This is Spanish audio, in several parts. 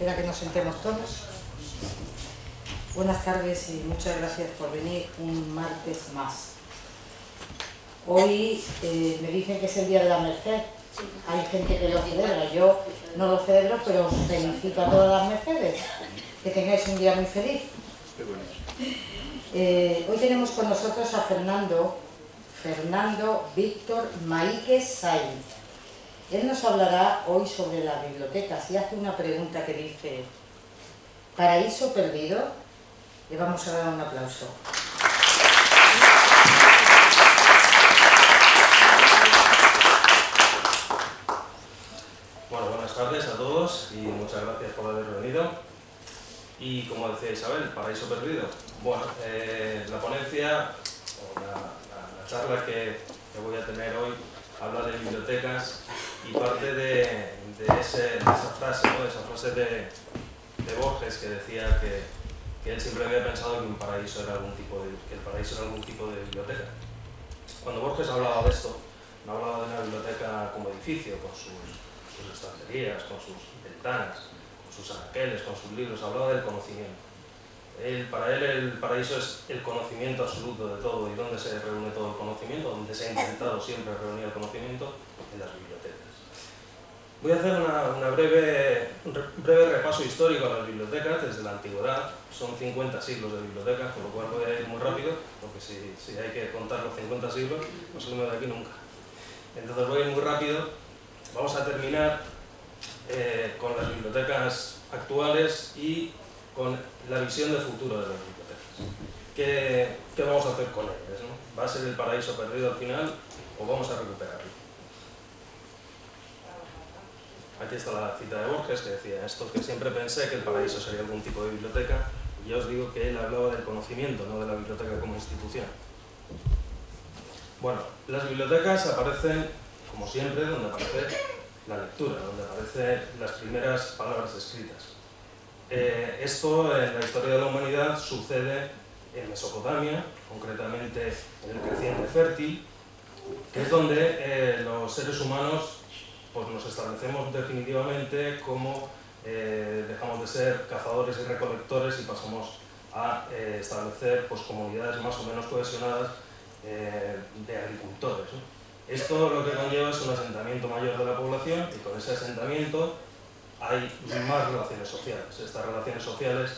Queda que nos sentemos todos. Buenas tardes y muchas gracias por venir un martes más. Hoy me dicen que es el Día de la Merced. Hay gente que lo celebra, yo no lo celebro, pero os felicito a todas las Mercedes. Que tengáis un día muy feliz. Hoy tenemos con nosotros a Fernando Víctor Maíquez Sainz. Él nos hablará hoy sobre las bibliotecas y hace una pregunta que dice: ¿paraíso perdido? Le vamos a dar un aplauso. Bueno, buenas tardes a todos y muchas gracias por haber venido. Y como decía Isabel, paraíso perdido. Bueno, la ponencia, o la charla que voy a tener hoy, habla de bibliotecas y parte de esa frase, ¿no? Esa frase de Borges, que decía que él siempre había pensado que el paraíso era algún tipo de biblioteca. Cuando Borges hablaba de esto, no hablaba de una biblioteca como edificio, con sus estanterías, con sus ventanas, con sus anaqueles, con sus libros, hablaba del conocimiento. Para él el paraíso es el conocimiento absoluto de todo. ¿Y dónde se reúne todo el conocimiento? Donde se ha intentado siempre reunir el conocimiento, en las bibliotecas. Voy a hacer un breve repaso histórico a las bibliotecas desde la antigüedad. Son 50 siglos de bibliotecas, con lo cual voy a ir muy rápido, porque si hay que contar los 50 siglos, no salimos de aquí nunca. Entonces voy a ir muy rápido. Vamos a terminar con las bibliotecas actuales y con la visión de futuro de las bibliotecas. ¿Qué vamos a hacer con ellas, ¿no? ¿Va a ser el paraíso perdido al final o vamos a recuperarlo? Aquí está la cita de Borges, que decía esto, que siempre pensé que el paraíso sería algún tipo de biblioteca, y ya os digo que él hablaba del conocimiento, no de la biblioteca como institución. Bueno, las bibliotecas aparecen, como siempre, donde aparece la lectura, donde aparecen las primeras palabras escritas. Esto en la historia de la humanidad sucede en Mesopotamia, concretamente en el creciente fértil, que es donde los seres humanos pues, nos establecemos definitivamente como dejamos de ser cazadores y recolectores y pasamos a establecer pues, comunidades más o menos cohesionadas de agricultores, ¿no? Esto lo que conlleva es un asentamiento mayor de la población y con ese asentamiento hay más relaciones sociales. Estas relaciones sociales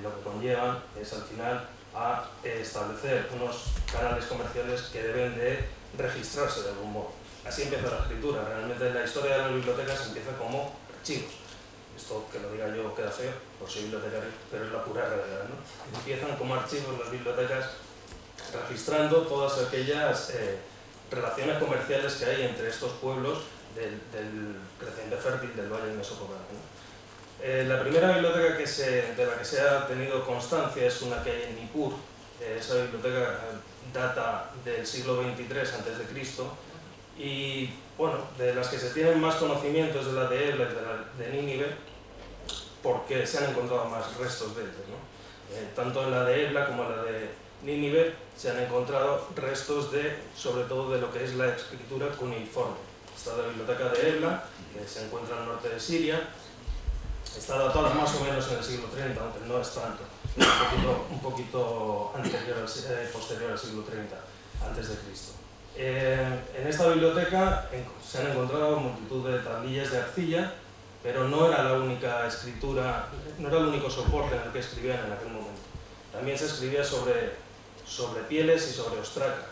lo que conllevan es al final a establecer unos canales comerciales que deben de registrarse de algún modo. Así empieza la escritura. Realmente la historia de las bibliotecas empieza como archivos. Esto que lo diga yo queda feo, por soy bibliotecario, pero es la pura realidad, ¿no? Empiezan como archivos las bibliotecas registrando todas aquellas relaciones comerciales que hay entre estos pueblos del creciente fértil del Valle de Mesopotamia, ¿no? La primera biblioteca de la que se ha tenido constancia es una que hay en Nippur. Esa biblioteca data del siglo XXIII a.C. y bueno, de las que se tienen más conocimientos de la de Ebla y de la de Nínive, porque se han encontrado más restos de ellas, ¿no? Tanto en la de Ebla como en la de Nínive se han encontrado restos sobre todo de lo que es la escritura cuneiforme. Está la biblioteca de Ebla, que se encuentra al norte de Siria. Está datada más o menos en el siglo 30, aunque no es tanto, un poquito posterior al siglo 30 a.C. En esta biblioteca se han encontrado multitud de tablillas de arcilla, pero no era la única escritura, no era el único soporte en el que escribían en aquel momento. También se escribía sobre pieles y sobre ostraca.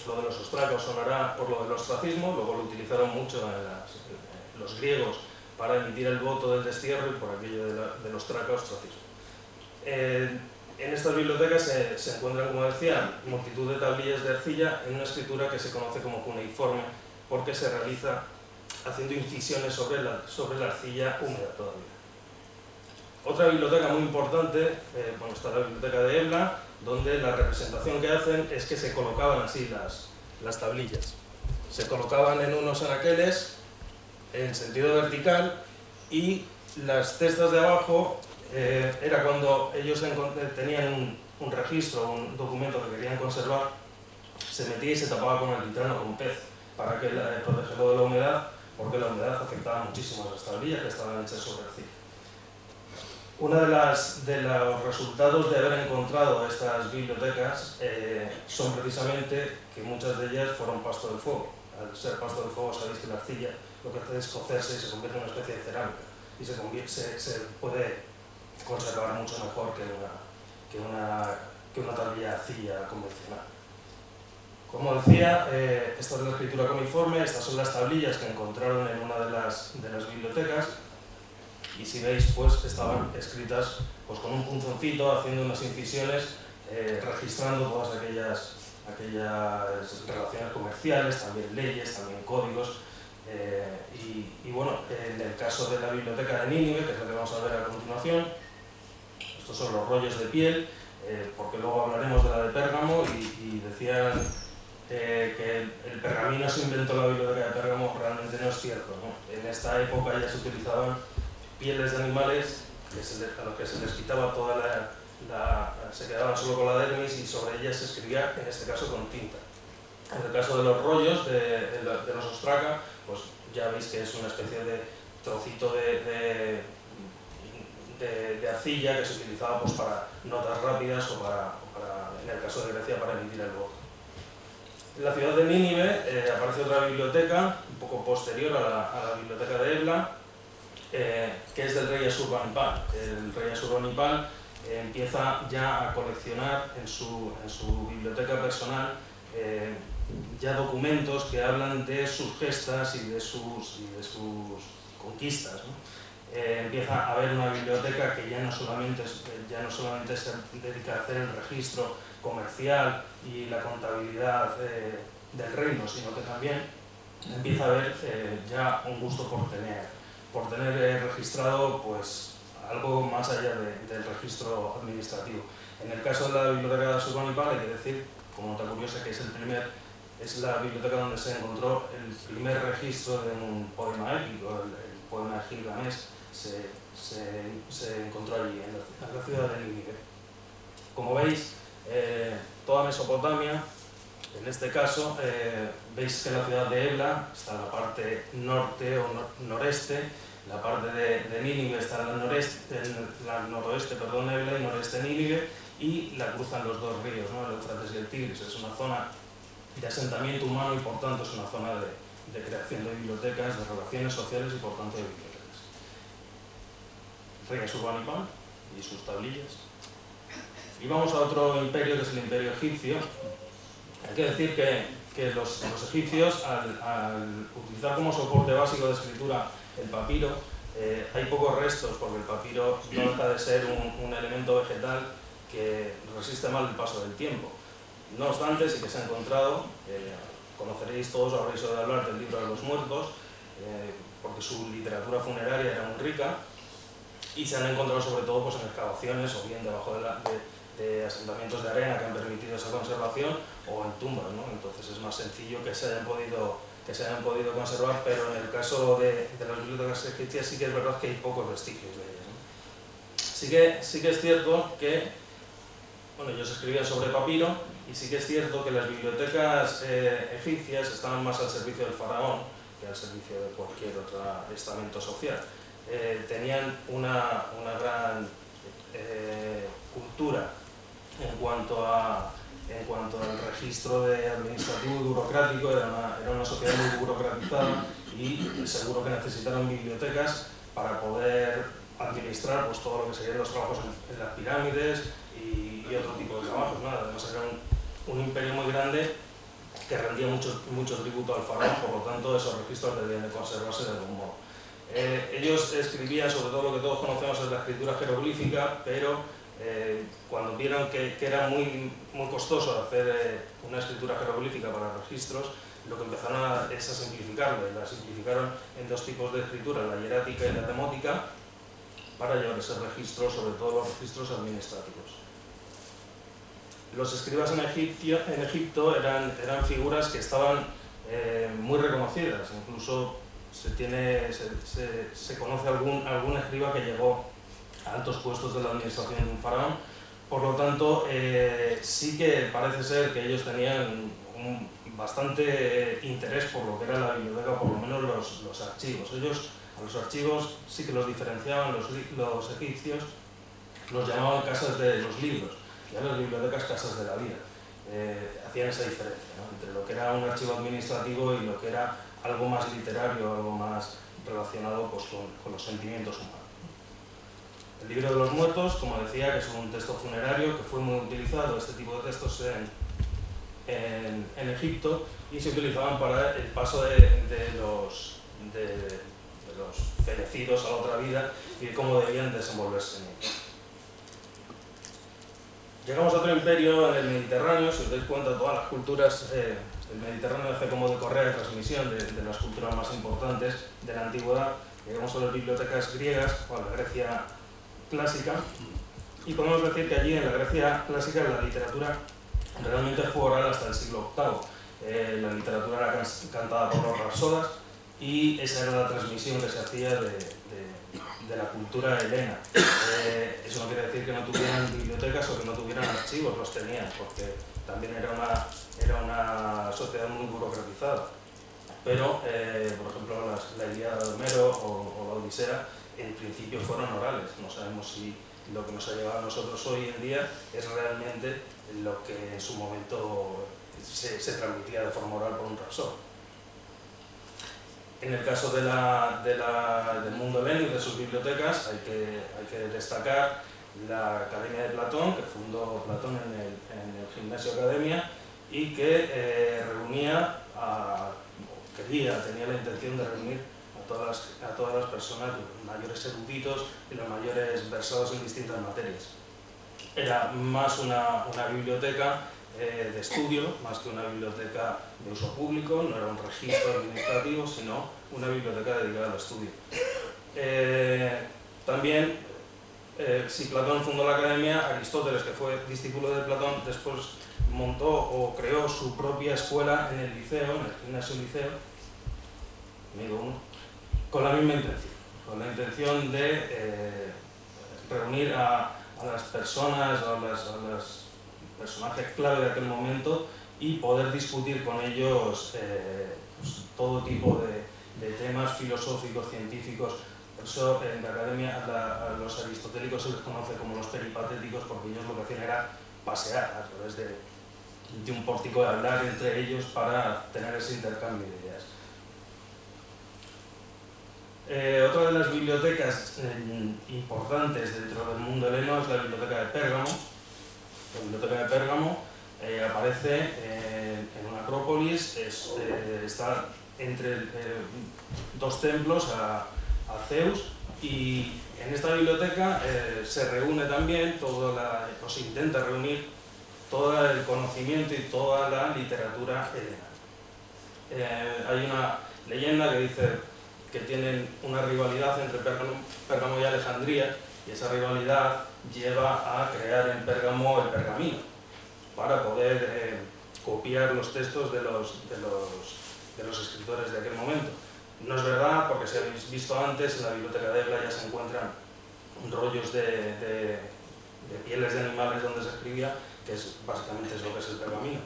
Lo de los ostracos sonará por lo del ostracismo, luego lo utilizaron mucho los griegos para emitir el voto del destierro y por aquello del ostracismo. En estas bibliotecas se encuentran, como decía, multitud de tablillas de arcilla en una escritura que se conoce como cuneiforme, porque se realiza haciendo incisiones sobre la arcilla húmeda todavía. Otra biblioteca muy importante, está la biblioteca de Ebla, donde la representación que hacen es que se colocaban así las tablillas. Se colocaban en unos anaqueles en sentido vertical y las cestas de abajo era cuando ellos tenían un registro, un documento que querían conservar, se metía y se tapaba con alquitrán o con pez para protegerlo de la humedad, porque la humedad afectaba muchísimo a las tablillas que estaban hechas sobre arcilla. Uno de los resultados de haber encontrado estas bibliotecas son precisamente que muchas de ellas fueron pasto de fuego. Al ser pasto de fuego, sabéis que la arcilla lo que hace es cocerse y se convierte en una especie de cerámica y se puede conservar mucho mejor que una tablilla de arcilla convencional. Como decía, esta es la escritura cuneiforme, estas son las tablillas que encontraron en una de las bibliotecas. Y si veis, pues estaban escritas pues, con un punzoncito, haciendo unas incisiones, registrando todas aquellas relaciones comerciales, también leyes, también códigos. Y bueno, en el caso de la biblioteca de Nínive, que es la que vamos a ver a continuación, estos son los rollos de piel, porque luego hablaremos de la de Pérgamo, y decían que el pergamino se inventó la biblioteca de Pérgamo, realmente no es cierto, ¿no? En esta época ya se utilizaban pieles de animales a los que se les quitaba se quedaban solo con la dermis y sobre ellas se escribía, en este caso, con tinta. En el caso de los rollos de los ostraca, pues ya veis que es una especie de trocito de arcilla que se utilizaba pues, para notas rápidas o para, en el caso de Grecia, para emitir el voto. En la ciudad de Nínive aparece otra biblioteca, un poco posterior a la biblioteca de Ebla, que es del rey Asurbanipal. El rey Asurbanipal empieza ya a coleccionar en su biblioteca personal ya documentos que hablan de sus gestas y de sus conquistas, ¿no? Empieza a haber una biblioteca que ya no solamente se dedica a hacer el registro comercial y la contabilidad del reino, sino que también empieza a haber ya un gusto por tener registrado pues, algo más allá del registro administrativo. En el caso de la biblioteca de Asurbanipal hay que decir, como nota curiosa, que es la biblioteca donde se encontró el primer registro de un poema épico, el poema de Gilgamesh se encontró allí, en la ciudad de Nínive. Como veis, toda Mesopotamia, en este caso, veis que la ciudad de Ebla está en la parte norte o noreste, la parte de Nínive está en la noroeste, Ebla, y noreste Nínive, y la cruzan los dos ríos, ¿no? El Éufrates y el Tigris. Es una zona de asentamiento humano y por tanto es una zona de creación de bibliotecas, de relaciones sociales y por tanto de bibliotecas. Rey Asurbanipal y sus tablillas. Y vamos a otro imperio, que es el imperio egipcio. Hay que decir que los egipcios, al utilizar como soporte básico de escritura el papiro, hay pocos restos, porque el papiro no deja de ser un elemento vegetal que resiste mal el paso del tiempo. No obstante, sí que se ha encontrado, conoceréis todos, habréis oído hablar del libro de los muertos, porque su literatura funeraria era muy rica, y se han encontrado sobre todo pues, en excavaciones o bien debajo de asentamientos de arena que han permitido esa conservación, o en tumbas, ¿no? Entonces es más sencillo que se hayan podido conservar, pero en el caso de las bibliotecas egipcias sí que es verdad que hay pocos vestigios de ellas, ¿no? Sí que es cierto que, bueno, ellos escribían sobre papiro, y sí que es cierto que las bibliotecas egipcias estaban más al servicio del faraón que al servicio de cualquier otro estamento social. Tenían una gran cultura en cuanto al registro administrativo y burocrático. Era una sociedad muy burocratizada, y seguro que necesitaron bibliotecas para poder administrar pues, todo lo que serían los trabajos en las pirámides y otro tipo de trabajos, ¿no? Además era un imperio muy grande que rendía mucho tributo al faraón, por lo tanto esos registros debían de conservarse de algún modo. Ellos escribían sobre todo lo que todos conocemos es la escritura jeroglífica, pero cuando vieron que era muy costoso hacer una escritura jeroglífica para registros, lo que empezaron es a simplificarlo, y la simplificaron en dos tipos de escritura, la hierática y la demótica, para llevar ese registro, sobre todo los registros administrativos. Los escribas en Egipto eran figuras que estaban muy reconocidas, incluso se conoce algún escriba que llegó a altos puestos de la administración de un faraón. Por lo tanto, sí que parece ser que ellos tenían bastante interés por lo que era la biblioteca, por lo menos los archivos. Ellos a los archivos sí que los diferenciaban los egipcios los llamaban casas de los libros, ya las bibliotecas casas de la vida. Hacían esa diferencia, ¿no?, entre lo que era un archivo administrativo y lo que era algo más literario, algo más relacionado pues, con los sentimientos humanos. El libro de los muertos, como decía, que es un texto funerario que fue muy utilizado, este tipo de textos en Egipto, y se utilizaban para el paso de los fenecidos a la otra vida y de cómo debían desenvolverse en ello. Llegamos a otro imperio en el Mediterráneo. Si os dais cuenta, todas las culturas, el Mediterráneo hace como de correa de transmisión de las culturas más importantes de la antigüedad. Llegamos a las bibliotecas griegas, o a la Grecia clásica, y podemos decir que allí en la Grecia clásica la literatura realmente fue oral hasta el siglo VIII. La literatura era cantada por los rapsodas y esa era la transmisión que se hacía de la cultura helena. Eso no quiere decir que no tuvieran bibliotecas o que no tuvieran archivos, los tenían, porque también era una sociedad muy burocratizada. Pero, por ejemplo, la Ilíada de Homero o la Odisea, en principio fueron orales. No sabemos si lo que nos ha llegado a nosotros hoy en día es realmente lo que en su momento se transmitía de forma oral por un rapsod. En el caso del mundo helénico y de sus bibliotecas hay que destacar la Academia de Platón, que fundó Platón en el Gimnasio Academia, y que tenía la intención de reunir a todas las personas, los mayores eruditos y los mayores versados en distintas materias. Era más una biblioteca de estudio, más que una biblioteca de uso público, no era un registro administrativo, sino una biblioteca dedicada al estudio. También, si Platón fundó la Academia, Aristóteles, que fue discípulo de Platón, después montó o creó su propia escuela en el liceo, en el Gimnasio Liceo, con la misma intención, con la intención de reunir a las personas, a los personajes clave de aquel momento y poder discutir con ellos pues, todo tipo de temas filosóficos, científicos. Por eso en la academia a los aristotélicos se les conoce como los peripatéticos, porque ellos lo que hacían era pasear a través de un pórtico, de hablar entre ellos para tener ese intercambio de ideas. Otra de las bibliotecas importantes dentro del mundo heleno es la biblioteca de Pérgamo. La biblioteca de Pérgamo aparece en una acrópolis, está entre dos templos a Zeus, y en esta biblioteca se reúne también, se intenta reunir todo el conocimiento y toda la literatura helena. Hay una leyenda que dice que tienen una rivalidad entre Pérgamo y Alejandría, y esa rivalidad lleva a crear en Pérgamo el pergamino para poder copiar los textos de los escritores de aquel momento. No es verdad, porque si habéis visto antes, en la biblioteca de Ebla ya se encuentran rollos de pieles de animales donde se escribía, que básicamente es lo que es el pergamino.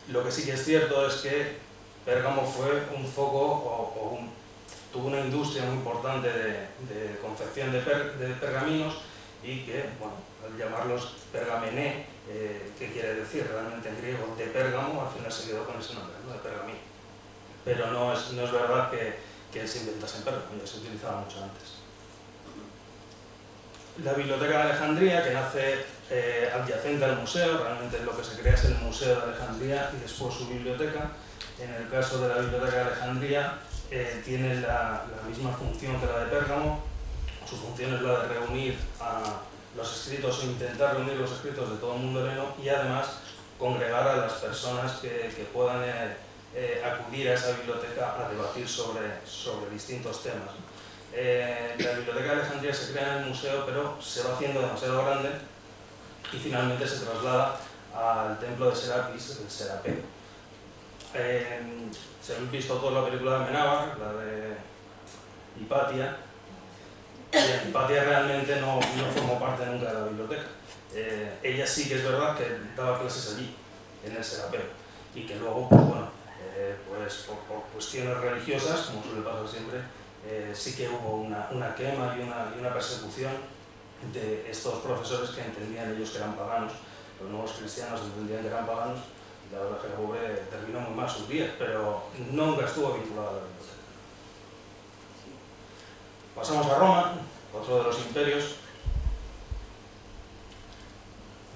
Lo que sí que es cierto es que Pérgamo fue un foco tuvo una industria muy importante de confección de pergaminos, y que, bueno, al llamarlos pergamené, ¿qué quiere decir realmente en griego? De Pérgamo, al final se quedó con ese nombre, ¿no?, de pergamino. Pero no es verdad que se inventase en Pérgamo, ya se utilizaba mucho antes. La biblioteca de Alejandría, que nace adyacente al museo, realmente lo que se crea es el Museo de Alejandría y después su biblioteca. En el caso de la biblioteca de Alejandría, tiene la misma función que la de Pérgamo. Su función es la de reunir a los escritos o intentar reunir los escritos de todo el mundo heleno, y además congregar a las personas que puedan acudir a esa biblioteca a debatir sobre distintos temas. La biblioteca de Alejandría se crea en el museo, pero se va haciendo demasiado grande y finalmente se traslada al templo de Serapis, el Serapeo. Si habéis visto toda la película de Amenábar, la de Hipatia, Hipatia realmente no formó parte nunca de la biblioteca. Ella sí que es verdad que daba clases allí, en el Serapeo, y que luego, pues bueno, pues por cuestiones religiosas, como suele pasar siempre, sí que hubo una quema y una persecución de estos profesores que entendían ellos que eran paganos. Los nuevos cristianos entendían que eran paganos, y la verdad es que el pobre terminó muy mal sus días, pero nunca estuvo vinculado a la biblioteca. Pasamos a Roma, otro de los imperios.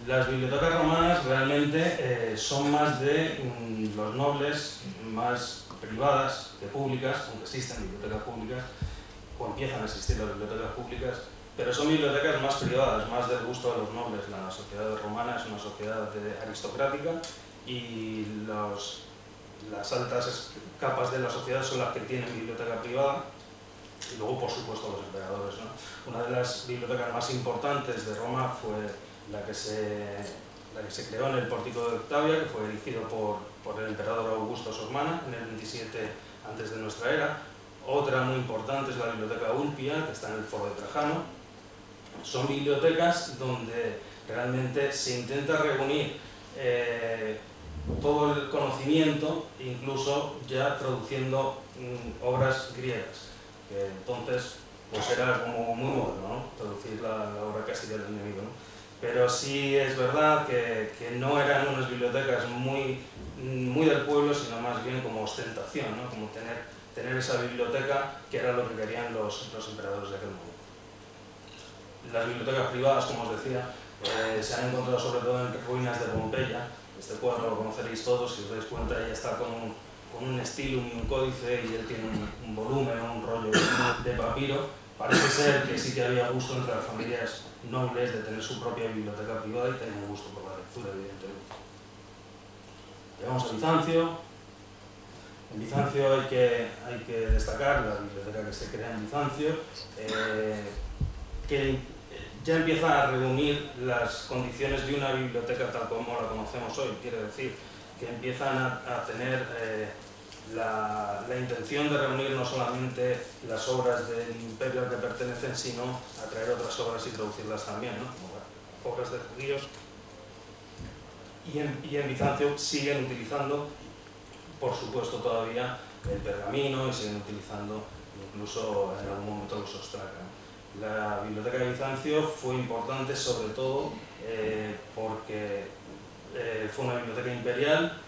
Las bibliotecas romanas realmente son más de los nobles, más privadas que públicas, aunque existen bibliotecas públicas, o empiezan a existir las bibliotecas públicas, pero son bibliotecas más privadas, más del gusto de los nobles. La sociedad romana es una sociedad aristocrática y las altas capas de la sociedad son las que tienen biblioteca privada, y luego, por supuesto, los emperadores, ¿no? Una de las bibliotecas más importantes de Roma fue la que se creó en el Pórtico de Octavia, que fue erigido por el emperador Augusto Sosmana en el 27 antes de nuestra era. Otra muy importante es la Biblioteca Ulpia, que está en el Foro de Trajano. Son bibliotecas donde realmente se intenta reunir todo el conocimiento, incluso ya traduciendo obras griegas, que entonces pues era como muy moderno, ¿no? Traducir la obra casi del enemigo, ¿no? Pero sí es verdad que no eran unas bibliotecas muy del pueblo, sino más bien como ostentación, ¿no? Como tener esa biblioteca, que era lo que querían los emperadores de aquel momento. Las bibliotecas privadas, como os decía, se han encontrado sobre todo en ruinas de Pompeya. Este cuadro lo conoceréis todos, si os dais cuenta, ya está con un estilo y un códice, y él tiene un volumen, un rollo de papiro. Parece ser que sí que había gusto entre las familias nobles de tener su propia biblioteca privada y tenían gusto por la lectura, evidentemente. Llegamos a Bizancio. En Bizancio hay que destacar la biblioteca que se crea en Bizancio, que ya empieza a reunir las condiciones de una biblioteca tal como la conocemos hoy. Quiere decir que empiezan a tener la intención de reunir no solamente las obras del imperio al que pertenecen, sino a traer otras obras y traducirlas también, ¿no? Como obras de judíos. Y en Bizancio siguen utilizando, por supuesto, todavía el pergamino, y siguen utilizando incluso en algún momento los ostraca. La biblioteca de Bizancio fue importante sobre todo porque fue una biblioteca imperial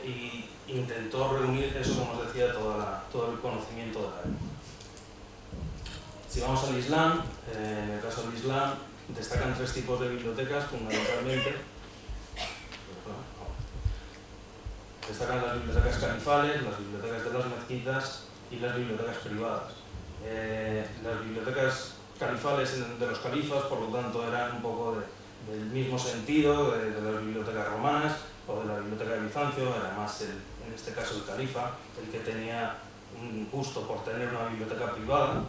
y intentó reunir eso, como os decía, todo el conocimiento de la época. Si vamos al Islam, en el caso del Islam destacan tres tipos de bibliotecas fundamentalmente. Destacan las bibliotecas califales, las bibliotecas de las mezquitas y las bibliotecas privadas. Las bibliotecas califales de los califas, por lo tanto, eran un poco del mismo sentido de las bibliotecas romanas o de la biblioteca de Bizancio. Era más, en este caso, el califa el que tenía un gusto por tener una biblioteca privada.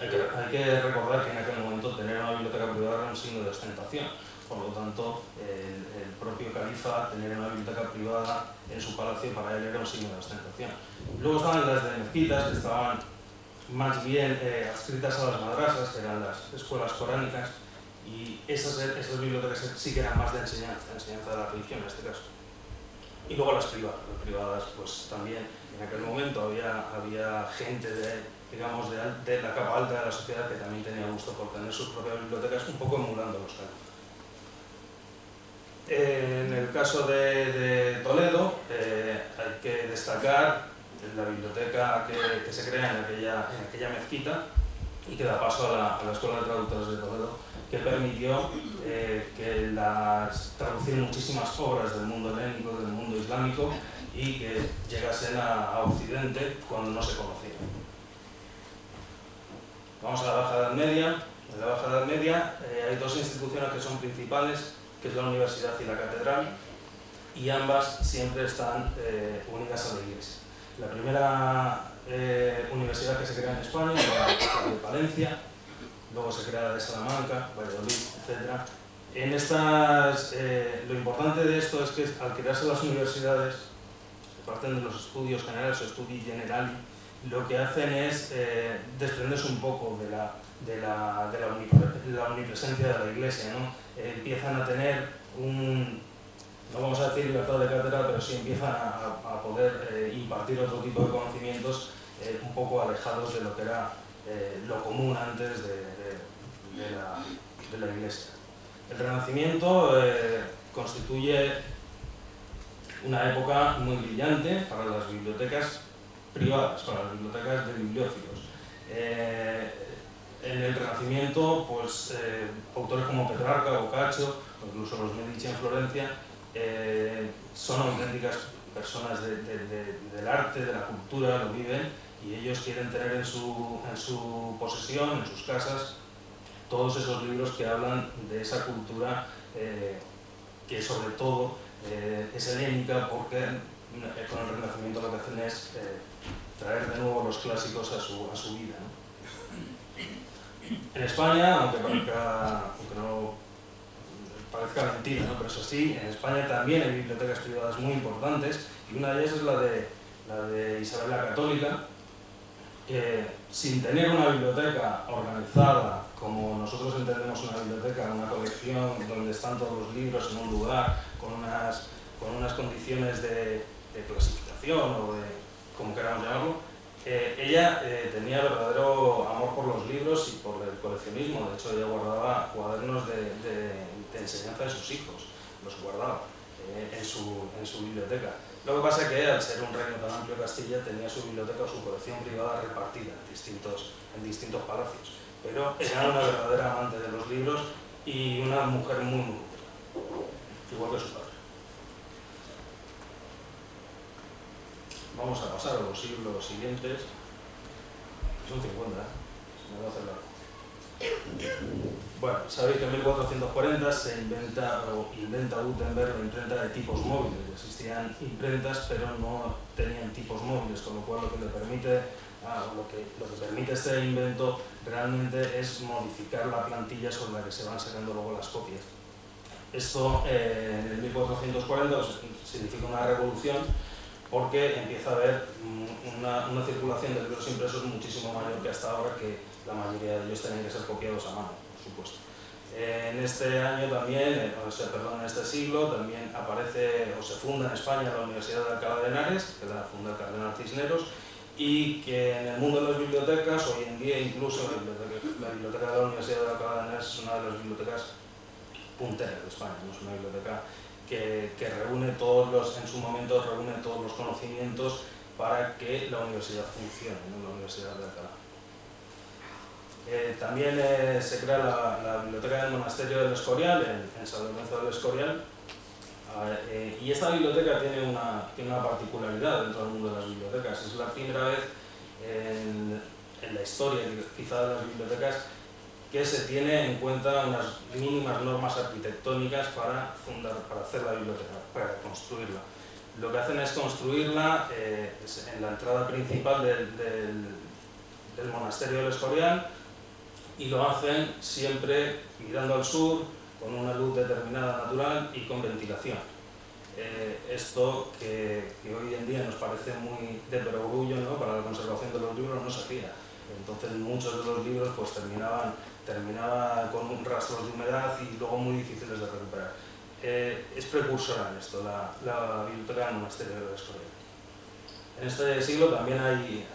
Hay que recordar que en aquel momento tener una biblioteca privada era un signo de ostentación. Por lo tanto, el propio califa tener una biblioteca privada en su palacio para él era un signo de ostentación. Luego estaban las de mezquitas, que estaban más bien adscritas a las madrasas, que eran las escuelas coránicas, y esas bibliotecas sí que eran más de enseñanza de la religión en este caso. Y luego las privadas pues también en aquel momento había gente de la capa alta de la sociedad que también tenía gusto por tener sus propias bibliotecas, un poco emulando los califas. En el caso de Toledo hay que destacar la biblioteca que se crea en aquella mezquita y que da paso a la Escuela de Traductores de Toledo, que permitió que traducir muchísimas obras del mundo helénico, del mundo islámico, y que llegasen a Occidente cuando no se conocían. Vamos a la Baja Edad Media. En la Baja Edad Media hay dos instituciones que son principales, que es la universidad y la catedral, y ambas siempre están unidas a la Iglesia. La primera universidad que se crea en España es la de Palencia, luego se crea la de Salamanca, Valladolid, etc. En estas, lo importante de esto es que al crearse las universidades, que parten de los estudios generales o studi generali, lo que hacen es desprenderse un poco de la omnipresencia de la Iglesia, ¿no? Empiezan a tener no vamos a decir libertad de cátedra, pero sí empiezan a poder impartir otro tipo de conocimientos un poco alejados de lo que era lo común antes de de la Iglesia. El Renacimiento constituye una época muy brillante para las bibliotecas privadas, para las bibliotecas de bibliófilos. En el Renacimiento, pues, autores como Petrarca, Boccaccio, o incluso los Medici en Florencia, son auténticas personas del arte, de la cultura, lo viven, y ellos quieren tener en su posesión, en sus casas, todos esos libros que hablan de esa cultura que sobre todo es helénica, porque con el Renacimiento lo que hacen es traer de nuevo los clásicos a su vida, ¿no? En España, aunque no parezca mentira, ¿no? Pero es así, en España también hay bibliotecas privadas muy importantes, y una de ellas es la de Isabel la Católica, que sin tener una biblioteca organizada como nosotros entendemos una biblioteca, una colección donde están todos los libros en un lugar, con unas condiciones de clasificación o de como queramos llamarlo, ella tenía verdadero amor por los libros y por el coleccionismo. De hecho, ella guardaba cuadernos de enseñanza de sus hijos, los guardaba en su biblioteca. Lo que pasa es que al ser un reino tan amplio, Castilla tenía su biblioteca o su colección privada repartida en distintos palacios. Pero era una verdadera amante de los libros y una mujer muy culta, igual que su padre. Vamos a pasar a los siglos siguientes. Son 50, se me va a hacer largo. Bueno, sabéis que en 1440 se inventa Gutenberg la imprenta de tipos móviles. Existían imprentas, pero no tenían tipos móviles, con lo cual lo que permite este invento realmente es modificar la plantilla sobre la que se van sacando luego las copias. Esto en el 1440 significa una revolución, porque empieza a haber una circulación de libros impresos muchísimo mayor que hasta ahora, que la mayoría de ellos tenían que ser copiados a mano, por supuesto. En este año también, en este siglo, también aparece o se funda en España la Universidad de Alcalá de Henares, que la funda el cardenal Cisneros, y que en el mundo de las bibliotecas, hoy en día incluso la biblioteca de la Universidad de Alcalá de Henares es una de las bibliotecas punteras de España, no es una biblioteca que reúne en su momento reúne todos los conocimientos para que la universidad funcione, ¿no? La Universidad de Alcalá. También se crea la biblioteca del monasterio del Escorial, en San Lorenzo del Escorial, y esta biblioteca tiene una particularidad dentro del mundo de las bibliotecas. Es la primera vez en la historia, quizá, de las bibliotecas, que se tiene en cuenta unas mínimas normas arquitectónicas para hacer la biblioteca, para construirla. Lo que hacen es construirla en la entrada principal del monasterio del Escorial, y lo hacen siempre mirando al sur, con una luz determinada natural y con ventilación. Esto que hoy en día nos parece muy de perogrullo, ¿no? Para la conservación de los libros no se hacía. Entonces muchos de los libros pues terminaban con rastros de humedad y luego muy difíciles de recuperar. Es precursora en esto, la biblioteca del monasterio del Escorial. En este siglo también hay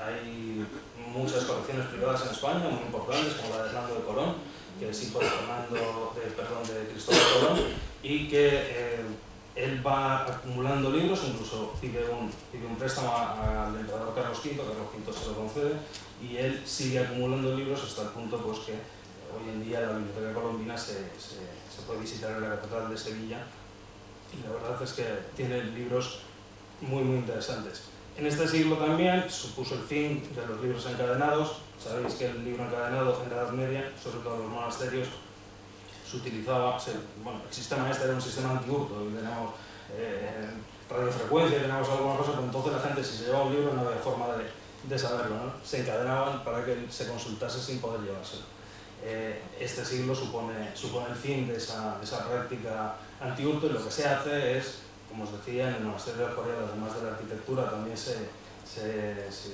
muchas colecciones privadas en España, muy importantes, como la de Hernando de Colón, que es hijo de Cristóbal Colón, y que él va acumulando libros, incluso pide un préstamo al emperador Carlos V, Carlos V se lo concede, y él sigue acumulando libros hasta el punto pues, que hoy en día la Biblioteca Colombina se puede visitar en la Catedral de Sevilla, y la verdad es que tiene libros muy interesantes. En este siglo también supuso el fin de los libros encadenados. Sabéis que el libro encadenado en la Edad Media, sobre todo en los monasterios, se utilizaba, el sistema este era un sistema antihurto, y tenemos radiofrecuencia, tenemos alguna cosa, pero entonces la gente, si se llevaba un libro, no había forma de saberlo, ¿no? Se encadenaban para que se consultase sin poder llevárselo. Este siglo supone el fin de esa práctica antihurto, y lo que se hace es, como os decía, en el monasterio del Escorial, además de la arquitectura, también se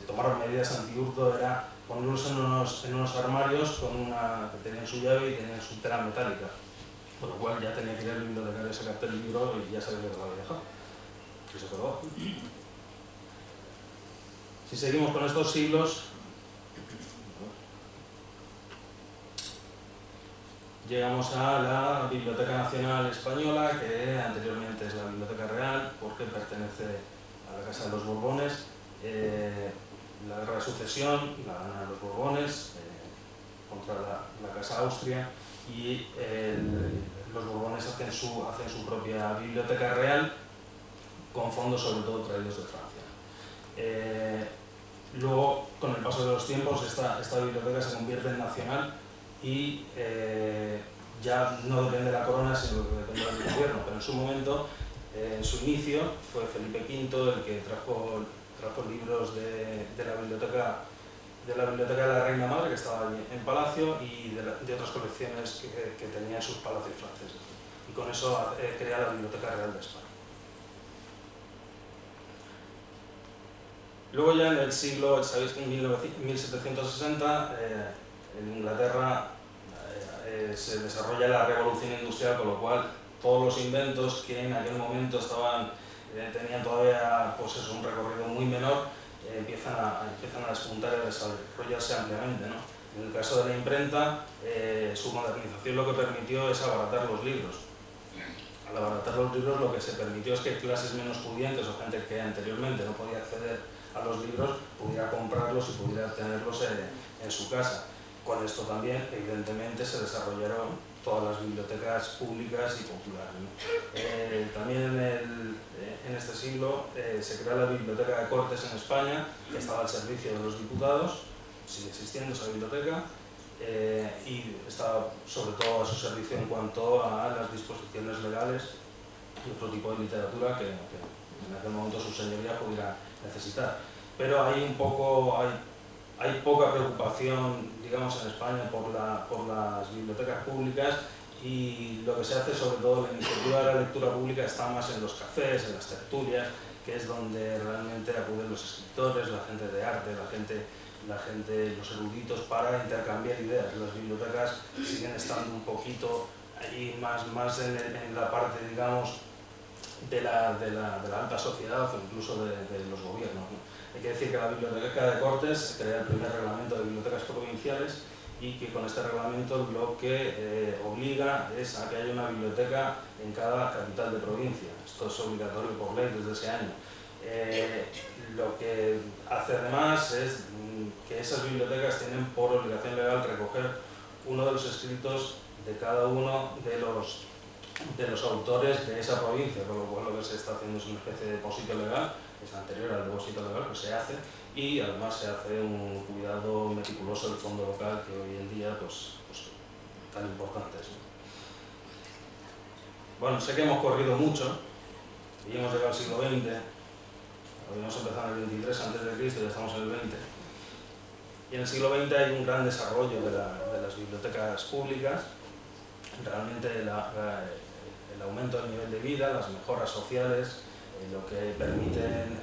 tomaron medidas antihurto, era ponerlos en unos armarios que tenían su llave y tenían su tela metálica, por lo cual ya tenía que ir el bibliotecario a sacarte el libro y ya sabía que lo había dejado, que se colgó. Si seguimos con estos siglos, llegamos a la Biblioteca Nacional Española, que anteriormente es la Biblioteca Real, porque pertenece a la Casa de los Borbones. La Guerra de Sucesión la ganan los Borbones contra la Casa Austria, y los Borbones hacen su propia Biblioteca Real, con fondos sobre todo traídos de Francia. Luego, con el paso de los tiempos, esta biblioteca se convierte en nacional y ya no depende de la corona, sino que depende del gobierno. Pero en su momento, en su inicio, fue Felipe V el que trajo libros de la biblioteca de la Reina Madre, que estaba allí en Palacio, y de otras colecciones que tenía en sus palacios franceses. Y con eso crea la Biblioteca Real de España. Luego ya en el siglo, sabéis que en 1760 en Inglaterra se desarrolla la revolución industrial, con lo cual todos los inventos que en aquel momento tenían todavía pues eso, un recorrido muy menor, empiezan a despuntar y a desarrollarse ampliamente, ¿no? En el caso de la imprenta, su modernización lo que permitió es abaratar los libros. Al abaratar los libros, lo que se permitió es que clases menos pudientes o gente que anteriormente no podía acceder a los libros pudiera comprarlos y pudiera tenerlos en su casa. Con esto también, evidentemente, se desarrollaron todas las bibliotecas públicas y populares, ¿no? También en este siglo se crea la Biblioteca de Cortes en España, que estaba al servicio de los diputados, sigue existiendo esa biblioteca, y estaba sobre todo a su servicio en cuanto a las disposiciones legales y otro tipo de literatura que en aquel momento su señoría pudiera necesitar. Pero hay poca preocupación, digamos, en España por las bibliotecas públicas, y lo que se hace, sobre todo la iniciativa de la lectura pública, está más en los cafés, en las tertulias, que es donde realmente acuden los escritores, la gente de arte, los eruditos, para intercambiar ideas. Las bibliotecas siguen estando un poquito ahí más en la parte, digamos, de la alta sociedad o incluso de los gobiernos, ¿no? Hay que decir que la Biblioteca de Cortes crea el primer reglamento de bibliotecas provinciales, y que con este reglamento lo que obliga es a que haya una biblioteca en cada capital de provincia. Esto es obligatorio por ley desde ese año. Lo que hace además es que esas bibliotecas tienen por obligación legal recoger uno de los escritos de cada uno de los autores de esa provincia, con lo cual lo que se está haciendo es una especie de depósito legal, que es anterior al depósito legal que se hace, y además se hace un cuidado meticuloso del fondo local, que hoy en día pues tan importante es, ¿no? Bueno, sé que hemos corrido mucho y hemos llegado al siglo XX. Habíamos empezado en el 23 a.C. y ya estamos en el 20. Y en el siglo XX hay un gran desarrollo de las bibliotecas públicas. Realmente el aumento del nivel de vida, las mejoras sociales, lo que permiten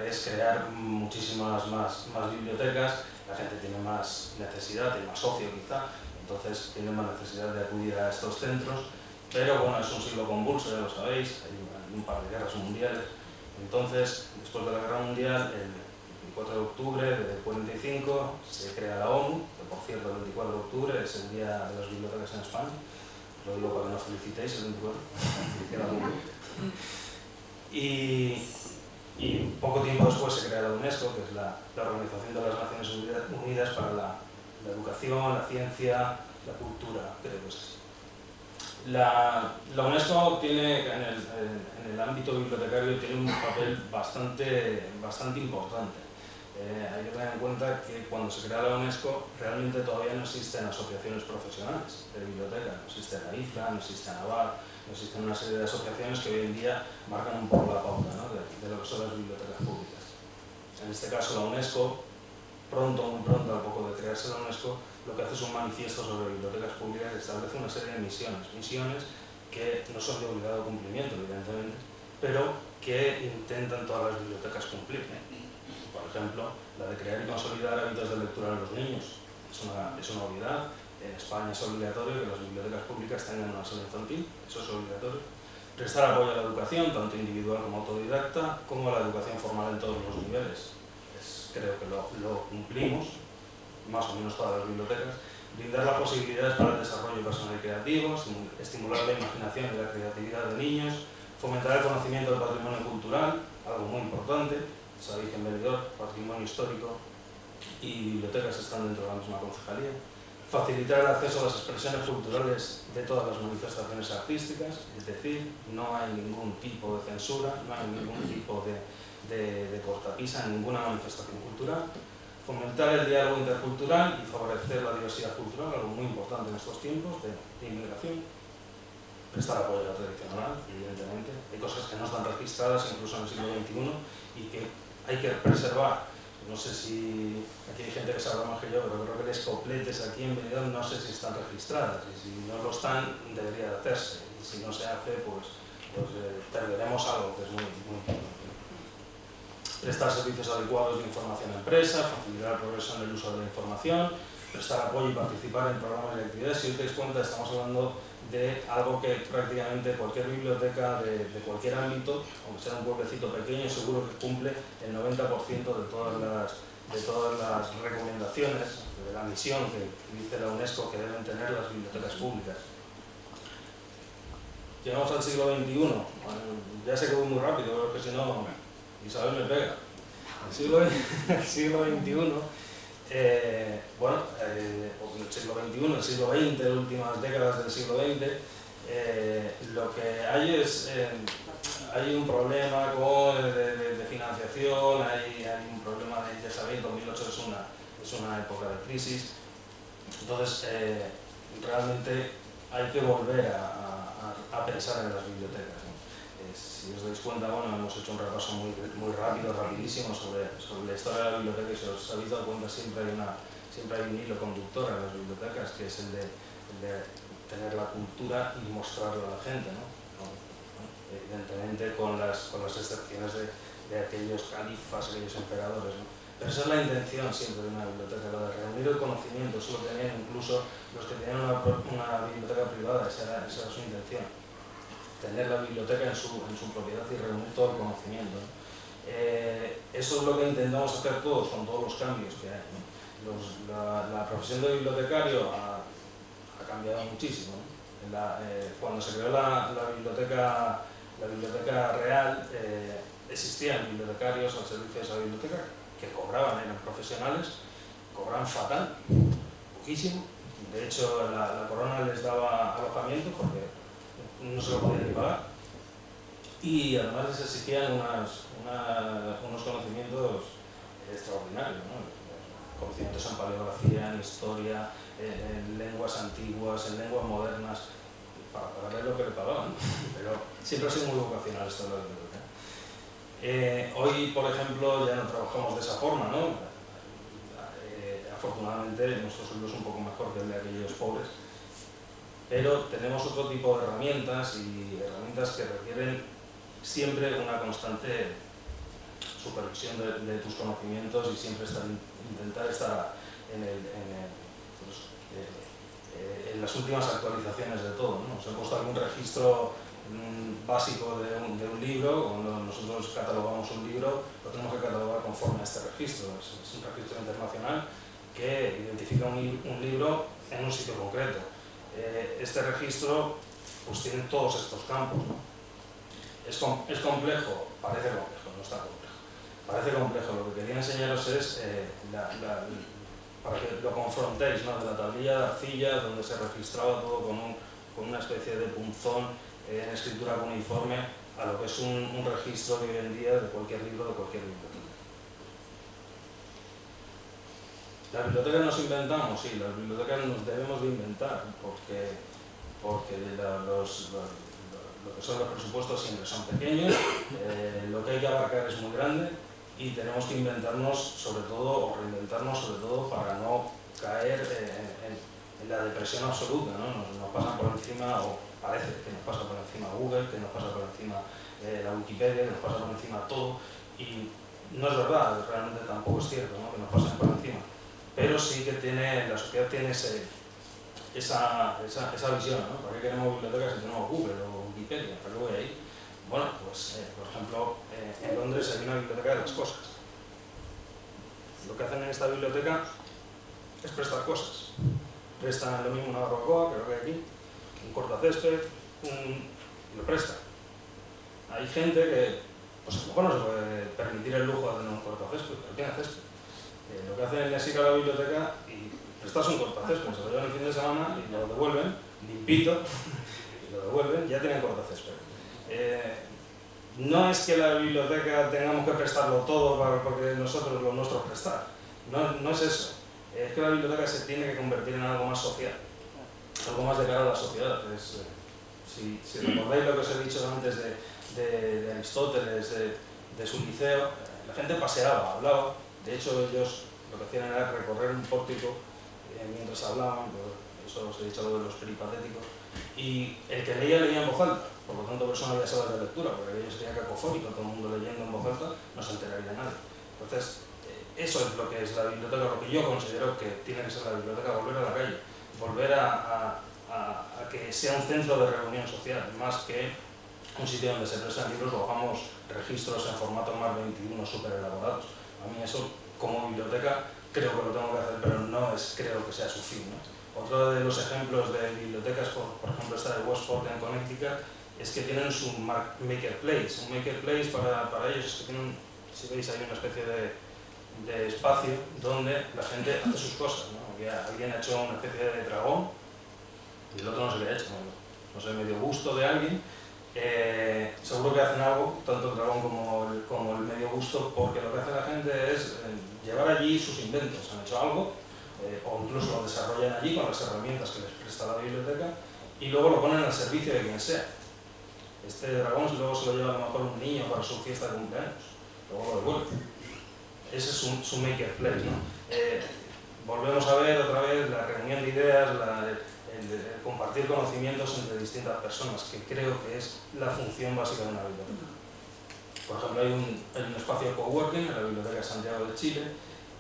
es crear muchísimas más bibliotecas. La gente tiene más necesidad, tiene más ocio quizá, entonces tiene más necesidad de acudir a estos centros. Pero bueno, es un siglo convulso, ya lo sabéis, hay un par de guerras mundiales. Entonces, después de la Guerra Mundial, el 24 de octubre del 45 se crea la ONU, que por cierto el 24 de octubre es el Día de las Bibliotecas en España. Lo digo para que no felicitéis el 24, que queda muy bien. Y poco tiempo después se crea la UNESCO, que es la Organización de las Naciones Unidas para la Educación, la Ciencia, la Cultura, creo que es así. La UNESCO tiene, en el ámbito bibliotecario, tiene un papel bastante importante. Hay que tener en cuenta que cuando se crea la UNESCO realmente todavía no existen asociaciones profesionales de biblioteca, no existe la IFLA, no existe ANAVAR, no existen una serie de asociaciones que hoy en día marcan un poco la pauta, ¿no?, de lo que son las bibliotecas públicas. En este caso la UNESCO, muy pronto, al poco de crearse la UNESCO, lo que hace es un manifiesto sobre bibliotecas públicas que establece una serie de misiones que no son de obligado cumplimiento, evidentemente, pero que intentan todas las bibliotecas cumplir. Por ejemplo, la de crear y consolidar hábitos de lectura en los niños. Es una obviedad. En España es obligatorio que las bibliotecas públicas tengan una sala infantil, eso es obligatorio. Prestar apoyo a la educación, tanto individual como autodidacta, como a la educación formal en todos los niveles. Creo que lo cumplimos, más o menos todas las bibliotecas. brindar las posibilidades para el desarrollo personal y creativo, estimular la imaginación y la creatividad de niños, fomentar el conocimiento del patrimonio cultural, algo muy importante. Sabéis que en Benidorm patrimonio histórico y bibliotecas están dentro de la misma concejalía. Facilitar el acceso a las expresiones culturales de todas las manifestaciones artísticas, es decir, no hay ningún tipo de censura, no hay ningún tipo de cortapisa en ninguna manifestación cultural. Fomentar el diálogo intercultural y favorecer la diversidad cultural, algo muy importante en estos tiempos de inmigración. Prestar apoyo a la tradición oral, evidentemente. Hay cosas que no están registradas incluso en el siglo XXI y que hay que preservar. No sé si aquí hay gente que sabe más que yo, pero creo que las copletes aquí en Benidorm no sé si están registradas, y si no lo están, debería de hacerse, y si no se hace, pues perderemos algo que es muy importante. Prestar servicios adecuados de información a empresa, facilitar el progreso en el uso de la información, prestar apoyo y participar en programas y actividades. Si os dais cuenta, estamos hablando de algo que prácticamente cualquier biblioteca de cualquier ámbito, aunque sea un pueblecito pequeño, seguro que cumple el 90% de todas las recomendaciones de la misión que dice la UNESCO que deben tener las bibliotecas públicas. Llegamos al siglo XXI. Bueno, ya sé que voy muy rápido, pero es que si no, Isabel me pega. El siglo XXI. Bueno, el siglo XXI, el siglo XX, las últimas décadas del siglo XX, lo que hay es hay un problema de financiación, hay un problema de, ya sabéis, 2008 es una época de crisis, entonces realmente hay que volver a pensar en las bibliotecas, ¿no? Si os dais cuenta, bueno, hemos hecho un repaso muy rápido, rapidísimo sobre la historia de la biblioteca, y si os habéis dado cuenta siempre hay un hilo conductor en las bibliotecas, que es el de tener la cultura y mostrarla a la gente, ¿no? Evidentemente con las excepciones de aquellos califas, aquellos emperadores, ¿no? Pero esa es la intención siempre de una biblioteca, lo de reunir el conocimiento. Eso lo tenían incluso los que tenían una biblioteca privada, esa era su intención. Tener la biblioteca en su propiedad y reunir todo el conocimiento, ¿no? Eso es lo que intentamos hacer todos con todos los cambios que hay, ¿no? La profesión de bibliotecario ha cambiado muchísimo, ¿no? Cuando se creó la biblioteca real, existían bibliotecarios al servicio de esa biblioteca que cobraban, eran profesionales, cobraban fatal, poquísimo. De hecho, la corona les daba alojamiento porque no se lo podían ni pagar, y además les exigían unos conocimientos extraordinarios, ¿no? Conocimientos en paleografía, en historia, en lenguas antiguas, en lenguas modernas, para pagarle lo que le pagaban, pero siempre ha sido muy vocacional esto de la biblioteca. Hoy, por ejemplo, ya no trabajamos de esa forma, ¿no? Afortunadamente, nuestro sueldo es un poco mejor que el de aquellos pobres, pero tenemos otro tipo de herramientas, y herramientas que requieren siempre una constante supervisión de tus conocimientos, y siempre intentar estar en las últimas actualizaciones de todo, ¿no? Os he puesto algún registro básico de un libro. Cuando nosotros catalogamos un libro, lo tenemos que catalogar conforme a este registro. Es un registro internacional que identifica un libro en un sitio concreto. Este registro pues tiene todos estos campos, ¿no? ¿Es complejo? Parece complejo, no está complejo. Parece complejo. Lo que quería enseñaros es, para que lo confrontéis, ¿no? De la tablilla de arcilla, donde se registraba todo con una especie de punzón en escritura cuneiforme, a lo que es un registro de hoy en día de cualquier libro, de cualquier biblioteca. ¿Las bibliotecas nos inventamos? Sí, las bibliotecas nos debemos de inventar, porque lo que son los presupuestos siempre son pequeños, lo que hay que abarcar es muy grande, y tenemos que inventarnos sobre todo, o reinventarnos sobre todo, para no caer en la depresión absoluta, ¿no? Nos pasan por encima, o parece que nos pasa por encima Google, que nos pasa por encima la Wikipedia, que nos pasa por encima todo, y no es verdad, realmente tampoco es cierto, ¿no? Que nos pasen por encima, pero sí que la sociedad tiene esa visión, ¿no? ¿Para qué queremos bibliotecas si tenemos Google o Wikipedia? ¿Para qué voy ahí? Bueno, pues por ejemplo, en Londres hay una biblioteca de las cosas. Lo que hacen en esta biblioteca es prestar cosas. prestan lo mismo una barbacoa, creo que aquí, un cortacésped, lo prestan. Hay gente que, pues a lo mejor no se puede permitir el lujo de tener un cortacésped, pero tiene césped. Lo que hacen es ir a la biblioteca y prestarse un cortacésped, se lo llevan el fin de semana y lo devuelven, limpito, y lo devuelven, ya tienen cortacésped. No es que la biblioteca tengamos que prestarlo todo porque nosotros lo nuestro prestar, no es eso. Es que la biblioteca se tiene que convertir en algo más social, algo más de cara a la sociedad. Si recordáis lo que os he dicho antes de Aristóteles, de su liceo, la gente paseaba, hablaba. De hecho, ellos lo que hacían era recorrer un pórtico mientras hablaban, eso os he dicho lo de los peripatéticos, y el que leía en voz alta, por lo tanto personas ya salas de lectura, porque ellos sería cacofónico, todo el mundo leyendo en voz alta, no se enteraría nadie. Entonces, eso es lo que es la biblioteca, lo que yo considero que tiene que ser la biblioteca, volver a la calle, volver a que sea un centro de reunión social, más que un sitio donde se prestan libros o hagamos registros en formato más 21 súper elaborados. A mí eso, como biblioteca, creo que lo tengo que hacer, pero no creo que sea su fin, ¿no? Otro de los ejemplos de bibliotecas, por ejemplo esta de Westport en Connecticut, es que tienen su Makerplace. Un Makerplace para ellos es que tienen, si veis, hay una especie de espacio donde la gente hace sus cosas, ¿no? Alguien ha hecho una especie de dragón y el otro no se le ha hecho, no sé, medio busto de alguien. Seguro que hacen algo, tanto el dragón como el medio busto, porque lo que hace la gente es llevar allí sus inventos. Han hecho algo, o incluso lo desarrollan allí con las herramientas que les presta la biblioteca y luego lo ponen al servicio de quien sea. Este dragón luego se lo lleva a lo mejor un niño para su fiesta de cumpleaños, luego lo devuelve. Ese es su maker place, ¿no? Volvemos a ver otra vez la reunión de ideas, el compartir conocimientos entre distintas personas, que creo que es la función básica de una biblioteca. Por ejemplo, hay un espacio coworking en la Biblioteca de Santiago de Chile,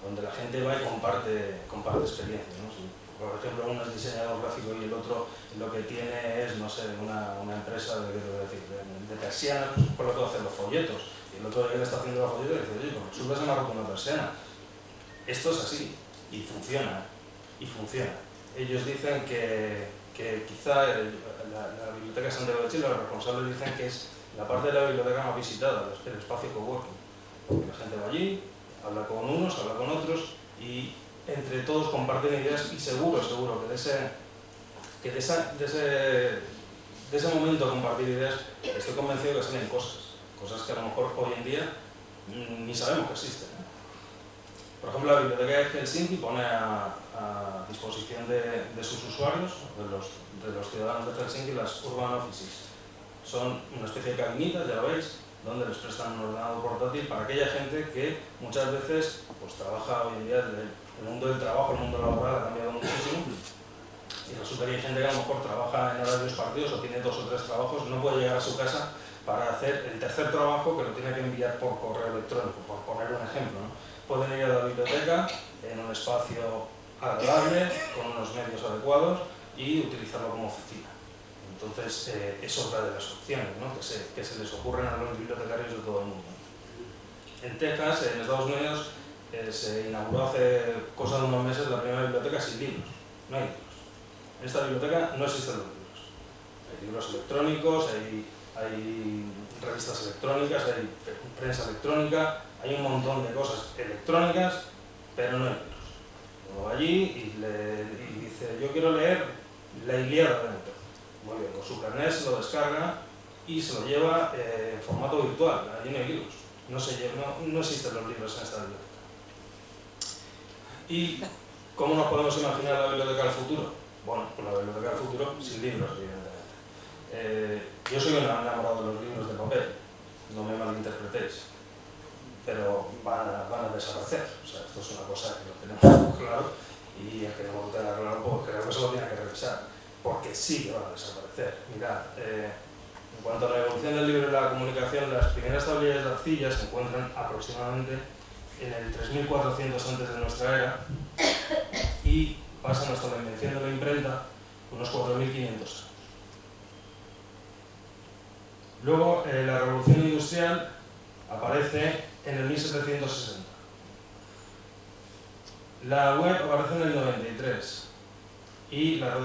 donde la gente va y comparte experiencias, ¿no? Si, por ejemplo, uno es diseñador gráfico y el otro lo que tiene es, no sé, una empresa de persianas, pues lo puede hacer los folletos. Y el otro día le está haciendo los folletos y dice, oye, pues resulta que se me ha roto una persiana. Esto es así, y funciona, Ellos dicen que quizá la Biblioteca de Santiago de Chile, los responsables dicen que es la parte de la biblioteca más visitada, el espacio coworking. Porque la gente va allí, habla con unos, habla con otros y entre todos comparten ideas y seguro que de ese momento de compartir ideas estoy convencido que salen cosas que a lo mejor hoy en día ni sabemos que existen, ¿no? Por ejemplo, la Biblioteca de Helsinki pone a disposición de sus usuarios, de los ciudadanos de Helsinki, las Urban Offices. Son una especie de cabinitas, ya lo veis, donde les prestan un ordenador portátil para aquella gente que muchas veces pues, trabaja hoy en día, el mundo del trabajo, el mundo laboral ha cambiado muchísimo y resulta que hay gente que a lo mejor trabaja en horarios partidos o tiene 2 o 3 trabajos, no puede llegar a su casa para hacer el tercer trabajo que lo tiene que enviar por correo electrónico, por poner un ejemplo, ¿no? Pueden ir a la biblioteca en un espacio agradable, con unos medios adecuados y utilizarlo como oficina. Entonces, es otra de las opciones, ¿no? que se les ocurren a los bibliotecarios de todo el mundo. En Texas, en Estados Unidos, se inauguró hace cosa de unos meses la primera biblioteca sin libros. No hay libros. En esta biblioteca no existen los libros. Hay libros electrónicos, hay revistas electrónicas, hay prensa electrónica, hay un montón de cosas electrónicas, pero no hay libros. Uno va allí y dice, yo quiero leer la Ilíada de Homero. Muy bien, con su carnet se lo descarga y se lo lleva en formato virtual. Allí no hay libros. No existen los libros en esta biblioteca. ¿Y cómo nos podemos imaginar la biblioteca del futuro? Bueno, pues la biblioteca del futuro sin libros, evidentemente. Yo soy un enamorado de los libros de papel, no me malinterpretéis, pero van a desaparecer. O sea, esto es una cosa que lo tenemos claro y el que no lo tenga claro, pues creo que se lo tiene que revisar, porque sí que van a desaparecer. Mirad, en cuanto a la evolución del libro y la comunicación, las primeras tablillas de arcilla se encuentran aproximadamente en el 3400 antes de nuestra era y pasan hasta la invención de la imprenta unos 4500 años. Luego, la revolución industrial aparece en el 1760. La web aparece en el 93. y las redes